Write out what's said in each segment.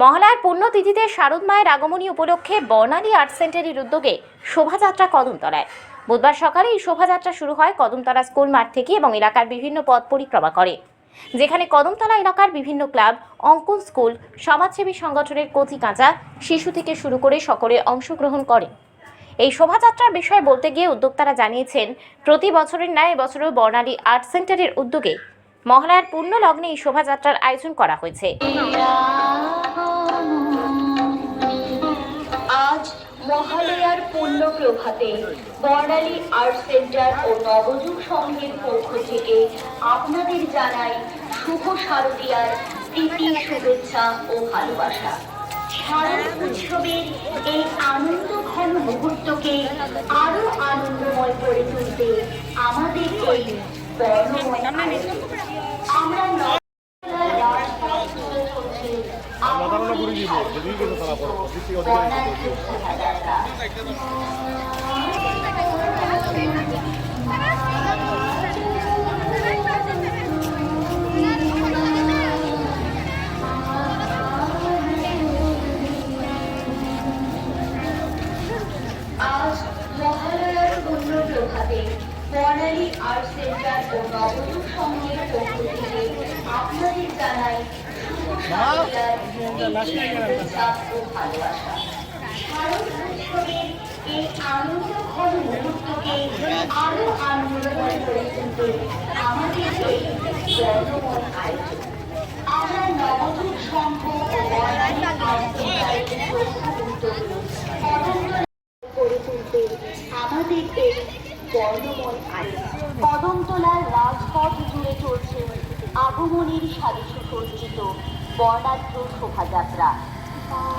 মহালয়ার পুণ্যতিথিতে শারদ মায়ের আগমনী উপলক্ষে বর্ণালী আর্ট সেন্টারের উদ্যোগে শোভাযাত্রা কদমতলায়। বুধবার সকালে এই শোভাযাত্রা শুরু হয় কদমতলা স্কুল মাঠ থেকে এবং এলাকার বিভিন্ন পথ পরিক্রমা করে, যেখানে কদমতলা এলাকার বিভিন্ন ক্লাব, অঙ্কন স্কুল, সমাজসেবী সংগঠনের কচি কাঁচা শিশু থেকে শুরু করে সকলে অংশগ্রহণ করে। এই শোভাযাত্রার বিষয়ে বলতে গিয়ে উদ্যোক্তারা জানিয়েছেন, প্রতি বছরের ন্যায় এবছরও বর্ণালী আর্ট সেন্টারের উদ্যোগে মহালয়ার পুণ্য লগ্নে এই শোভাযাত্রার আয়োজন করা হয়েছে। আজ মহালয়ার পুণ্য প্রভাতে বর্ণালী আর্ট সেন্টার ও নবযুগ সংঘের পক্ষ থেকে আপনাদের জানাই শুভ শারদীয়ার প্রীতি, শুভেচ্ছা ও ভালোবাসা। শারদ উৎসবের এই আনন্দ ঘন মুহূর্তকে আরো আনন্দময় করে তুলতে আমাদের এই বর্ণময় আয়োজন। আমরা আজ মহালয়ার পুণ্য প্রভাতে বর্ণালী আর্ট সেন্টার ও নবযুগ সংঘের পক্ষ থেকে আপনাদের জানাই শুভ শারদীয়ার শুভেচ্ছা ও ভালোবাসা। শারদ উৎসবের এই আনন্দ ঘন মুহূর্তকে আরো আনন্দময় করে তুলতে আমাদের এই বর্ণময় আয়োজন। আমরা নবযুগ সংঘ ও বর্ণালী আর্ট সেন্টারের যৌথ উদ্যোগে করে তুলতে আমাদের এই বর্ণময় আয়োজন। কদমতলার রাজপথ জুড়ে চলছে আগমনীর সাজে সুসজ্জিত বর্ণাঢ্য শোভাযাত্রা। শোভাযাত্রা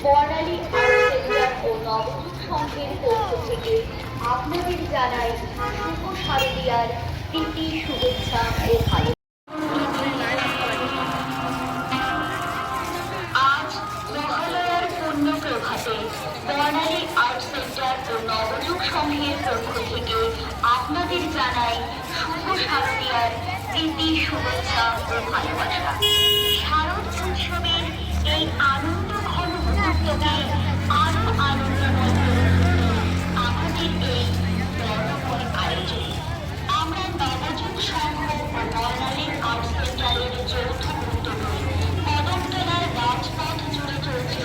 বর্ণালী আর্ট সেন্টার ও নবযুগ সংঘের পক্ষ থেকে আপনাদের জানাই শুভ শারদীয়ার প্রীতি, শুভেচ্ছা ও ভালোবাসা। আজ মহালয়ার পুণ্য প্রভাতে বর্ণালী আর্ট সেন্টার ও নবযুগ সংঘের পক্ষ থেকে আপনাদের জানাই শুভ শারদীয়ার প্রীতি, শুভেচ্ছা ও ভালোবাসা। শারদ উৎসবের এই আনন্দ ঘন মুহূর্তকে আরো আনন্দময় করে আমাদের এই বর্ণময় আয়োজন। আমরা নবযুগ সংঘ ও বর্ণালী আর্ট সেন্টারের যৌথ উদ্যোগে কদমতলার রাজপথ জুড়ে চলছে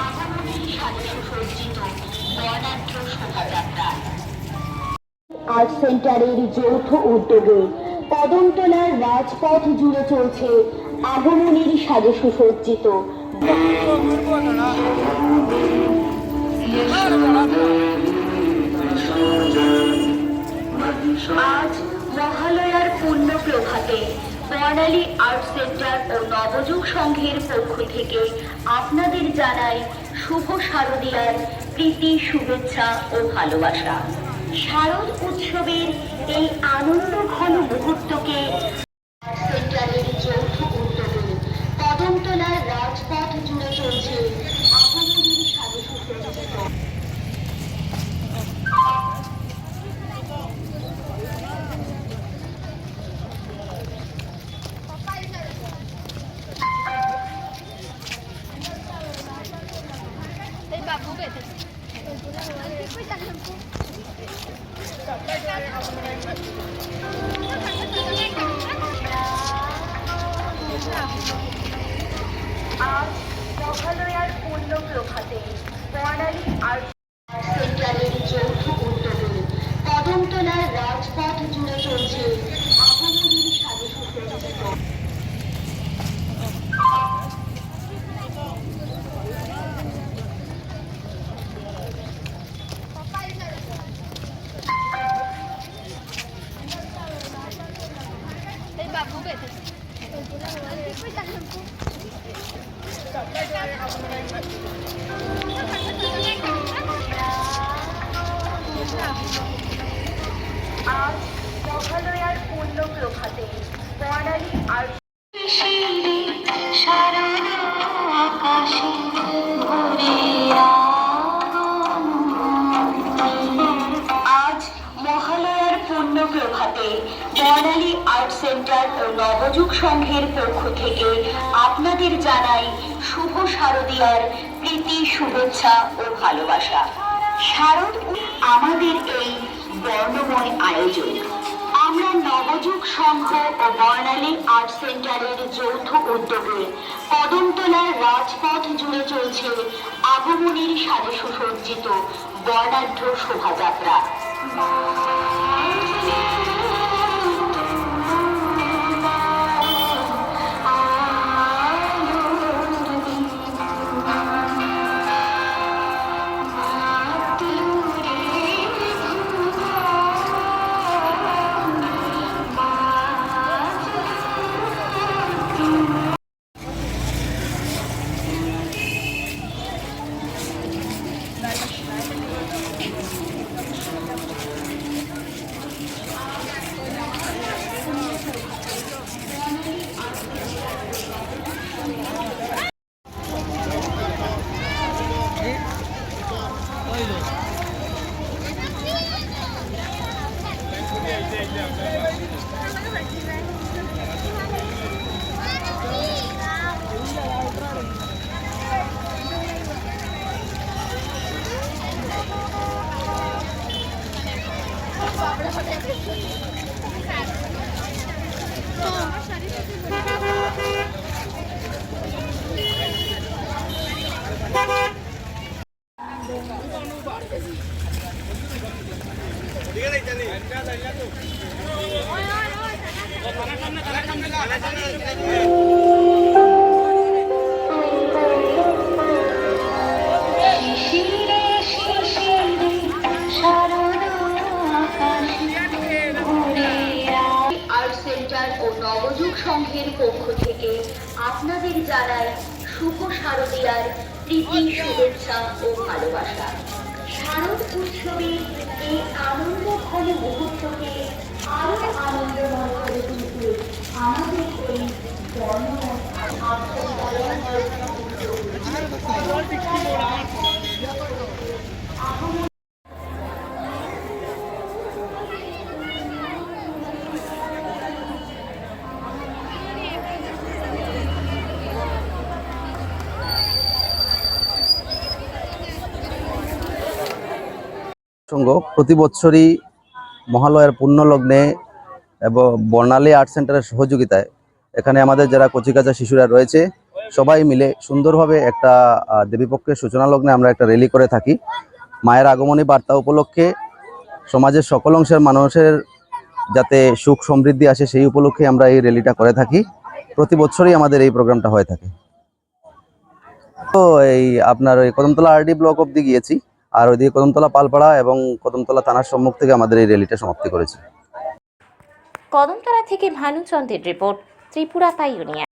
আগমনীর সাজে সুসজ্জিত বর্ণাঢ্য শোভাযাত্রা। আর্ট সেন্টারের যৌথ উদ্যোগে কদমতলার রাজপথ জুড়ে চলছে আগমনীর সাজে সুসজ্জিত আজ মহালয়ার পুণ্য প্রভাতে বর্ণালী আর্ট সেন্টার ও নবযুগ সংঘের পক্ষ থেকে আপনাদের জানাই শুভ শারদীয়ার প্রীতি, শুভেচ্ছা ও ভালোবাসা। শারদ উৎসবের এই আনন্দ ঘন মুহূর্তকে সেন্টারের যৌথ রাজপথ জুড়ে চলছে আপামরির সাজে সুসজ্জিত। আজ মহালয়ার পূর্ণ প্রভাতে বর্ণালী আর্ট সেন্টারের যৌথ উদ্যোগে কদমতলার রাজপথ জুড়ে চলছে আপামরির সাজে সুসজ্জিত। আজ মহালয়ার পূর্ণ প্রভাতে বর্ণালী আর্ট আজ মহালয়ার পূর্ণ প্রভাতে বর্ণালী আর্ট সেন্টার ও নবযুগ সংঘের পক্ষ থেকে আপনাদের জানাই শুভ শারদীয়ার প্রীতি, শুভেচ্ছা ও ভালোবাসা। শারদ আমাদের এই বর্ণময় আয়োজন আমরা নবযুগ সংঘ ও বর্ণালী আর্ট সেন্টারের যৌথ উদ্যোগে কদমতলার রাজপথ জুড়ে চলছে আগমনীর সাজে সুসজ্জিত বর্ণাঢ্য শোভাযাত্রা। ও নবযুগ সংঘের পক্ষ থেকে আপনাদের জানাই শুভ শারদীয়ার প্রীতি, শুভেচ্ছা ও ভালোবাসা। শারদ উৎসবের এই আনন্দঘন মুহূর্তকে আরো আনন্দময় করে তুলতে আমাদের এই বর্ণময় সংঘ প্রতি বছরই মহালয়ার পুণ্যলগ্নে এবং বর্ণালী আর্ট সেন্টারের সহযোগিতায় এখানে আমাদের যারা কচিকাঁচা শিশুরা রয়েছে সবাই মিলে সুন্দরভাবে একটা দেবীপক্ষের সূচনা লগ্নে আমরা একটা র্যালি করে থাকি। মায়ের আগমনী বার্তা উপলক্ষে সমাজের সকল অংশের মানুষের যাতে সুখ সমৃদ্ধি আসে সেই উপলক্ষে আমরা এই র্যালিটা করে থাকি। প্রতি বছরই আমাদের এই প্রোগ্রামটা হয়ে থাকে। তো এই আপনার ওই কদমতলা আরডি ব্লক অবধি গিয়েছি, আর ওইদিকে কদমতলা পালপাড়া এবং কদমতলা থানার সম্মুখ থেকে আমাদের এই র্যালিটা সমাপ্তি করেছি। কদমতলা থেকে ভানুচন্দ্রের রিপোর্ট, ত্রিপুরা পাইওনিয়ার।